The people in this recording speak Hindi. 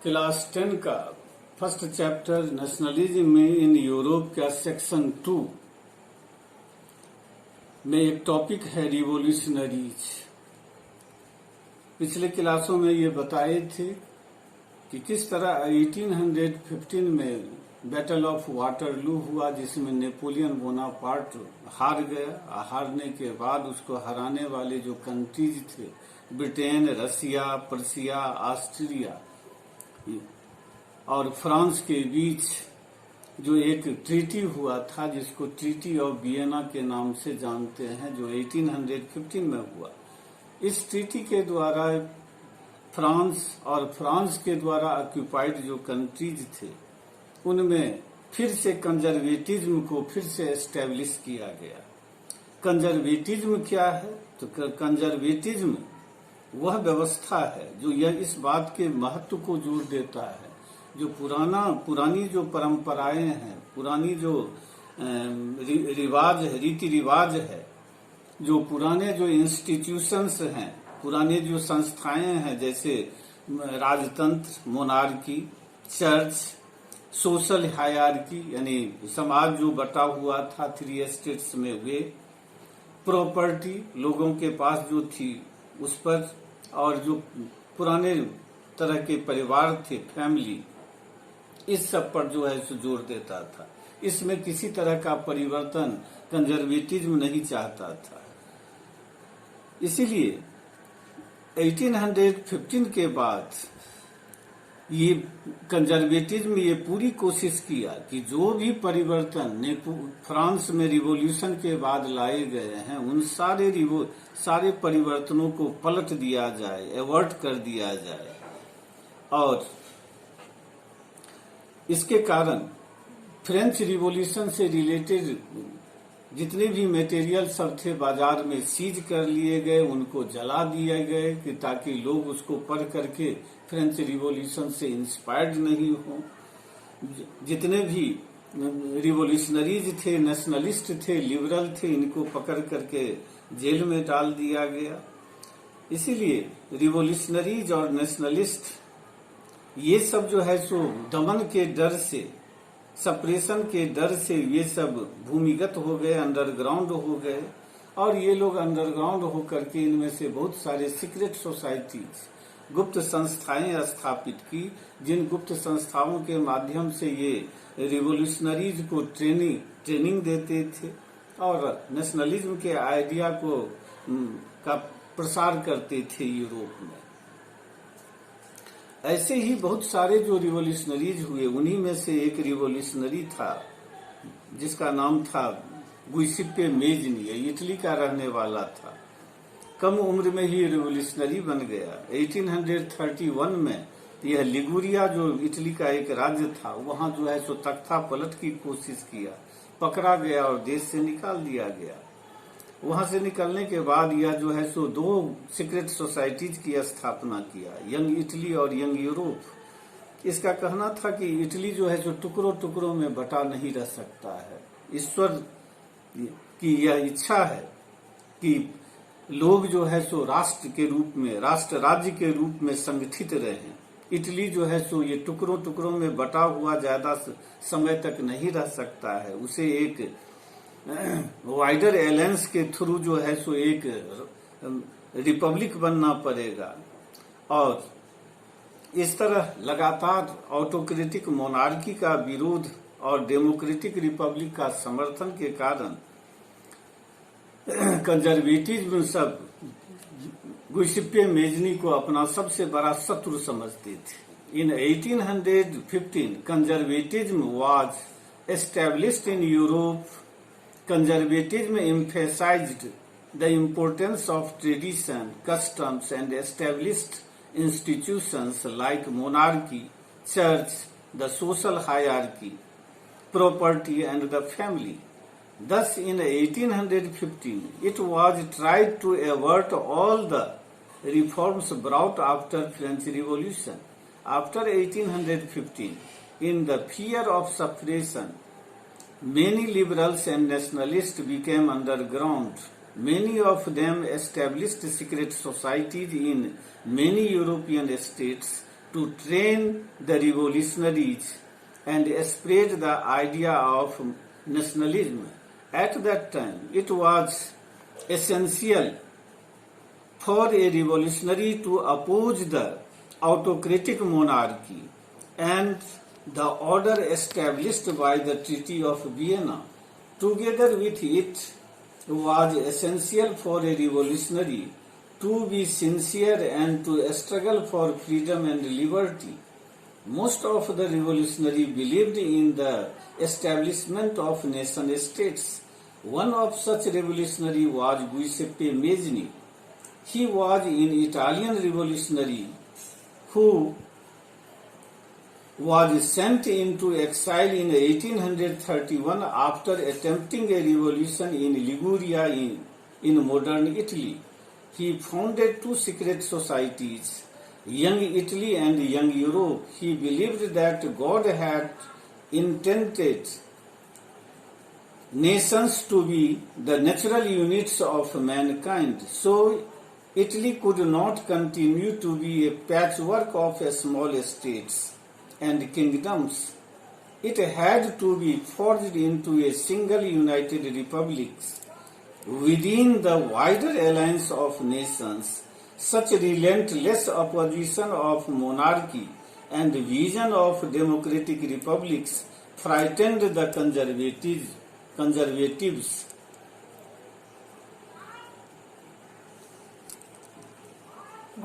क्लास 10 का फर्स्ट चैप्टर नेशनलिज्म में इन यूरोप का सेक्शन 2 में एक टॉपिक है रिवॉल्यूशनरीज। पिछले क्लासों में ये बताए थे कि किस तरह 1815 में बैटल ऑफ वाटरलू हुआ, जिसमें नेपोलियन बोनापार्ट हार गया। हारने के बाद उसको हराने वाले जो कंट्रीज थे, ब्रिटेन, रसिया, पर्सिया, ऑस्ट्रिया और फ्रांस के बीच जो एक ट्रीटी हुआ था, जिसको ट्रीटी ऑफ वियना के नाम से जानते हैं, जो 1815 में हुआ। इस ट्रीटी के द्वारा फ्रांस के द्वारा ऑक्युपाइड जो कंट्रीज थे, उनमें फिर से कंजर्वेटिज्म को फिर से एस्टेब्लिश किया गया। कंजर्वेटिज्म क्या है? तो कंजर्वेटिज्म वह व्यवस्था है जो यह इस बात के महत्व को जोर देता है, जो पुरानी जो परंपराएं हैं, पुरानी जो रीति रिवाज है, जो पुराने जो इंस्टीट्यूशंस हैं, पुराने जो संस्थाएं हैं, जैसे राजतंत्र, मोनार्की, चर्च, सोशल हायरार्की यानी समाज जो बटा हुआ था 3 स्टेट्स में, वे प्रॉपर्टी लोगों के पास जो थी उस पर, और जो पुराने तरह के परिवार थे, फैमिली, इस सब पर जो है सो जोर देता था। इसमें किसी तरह का परिवर्तन कंजर्वेटिज्म नहीं चाहता था। इसीलिए 1815 के बाद ये कंजर्वेटिज्म ये पूरी कोशिश किया कि जो भी परिवर्तन फ्रांस में रिवॉल्यूशन के बाद लाए गए हैं, उन सारे परिवर्तनों को पलट दिया जाए, एवर्ट कर दिया जाए। और इसके कारण फ्रेंच रिवॉल्यूशन से रिलेटेड जितने भी मटेरियल सब थे बाजार में सीज कर लिए गए, उनको जला दिए गए कि ताकि लोग उसको पढ़ करके फ्रेंच रिवॉल्यूशन से इंस्पायर्ड नहीं हो। जितने भी रिवॉल्यूशनरीज थे, नेशनलिस्ट थे, लिबरल थे, इनको पकड़ करके जेल में डाल दिया गया। इसीलिए रिवॉल्यूशनरीज और नेशनलिस्ट ये सब जो है सो दमन के डर से, सप्रेशन के डर से ये सब भूमिगत हो गए, अंडरग्राउंड हो गए। और ये लोग अंडरग्राउंड होकर के इनमें से बहुत सारे सीक्रेट सोसाइटीज, गुप्त संस्थाएं स्थापित की, जिन गुप्त संस्थाओं के माध्यम से ये रिवॉल्यूशनरीज को ट्रेनिंग देते थे और नेशनलिज्म के आइडिया का प्रसार करते थे यूरोप में। ऐसे ही बहुत सारे जो रिवॉल्यूशनरीज हुए, उन्हीं में से एक रिवॉल्यूशनरी था जिसका नाम था गुइसेप्पे मेजनी। इटली का रहने वाला था, कम उम्र में ही रिवॉल्यूशनरी बन गया। 1831 में यह लिगुरिया जो इटली का एक राज्य था, वहां जो है सो तख्ता पलट की कोशिश किया, पकड़ा गया और देश से निकाल दिया गया। वहां से निकलने के बाद यह जो है सो 2 सीक्रेट सोसाइटीज की स्थापना किया, यंग इटली और यंग यूरोप। इसका कहना था कि इटली जो है सो टुकड़ों टुकड़ों में बटा नहीं रह सकता है। ईश्वर की यह इच्छा है कि लोग जो है सो राष्ट्र के रूप में, राष्ट्र राज्य के रूप में संगठित रहें। इटली जो है सो ये टुकड़ों टुकड़ों में बटा हुआ ज्यादा समय तक नहीं रह सकता है। उसे एक वाइडर एलायंस के थ्रू जो है सो एक रिपब्लिक बनना पड़ेगा। और इस तरह लगातार ऑटोक्रेटिक मोनार्की का विरोध और डेमोक्रेटिक रिपब्लिक का समर्थन के कारण कंजर्वेटिज्म सब गुइसेप्पे मेजनी को अपना सबसे बड़ा शत्रु समझते थे। इन 1815 conservatism was established in Europe. Conservatism emphasized the importance of tradition, customs, and established institutions like monarchy, church, the social hierarchy, property, and the family. Thus, in 1815, it was tried to avert all the reforms brought after French Revolution. After 1815, in the fear of suppression, many liberals and nationalists became underground. Many of them established secret societies in many European states to train the revolutionaries and spread the idea of nationalism. At that time, it was essential for a revolutionary to oppose the autocratic monarchy and the order established by the Treaty of Vienna. Together with it was essential for a revolutionary to be sincere and to struggle for freedom and liberty. Most of the revolutionaries believed in the establishment of nation states. One of such revolutionaries was Giuseppe Mazzini. He was an Italian revolutionary who was sent into exile in 1831 after attempting a revolution in Liguria in modern Italy. He founded two secret societies, Young Italy and Young Europe. He believed that God had intended nations to be the natural units of mankind. So Italy could not continue to be a patchwork of small states and kingdoms. It had to be forged into a single united republic within the wider alliance of nations. Such relentless opposition of monarchy and vision of democratic republics frightened the conservatives.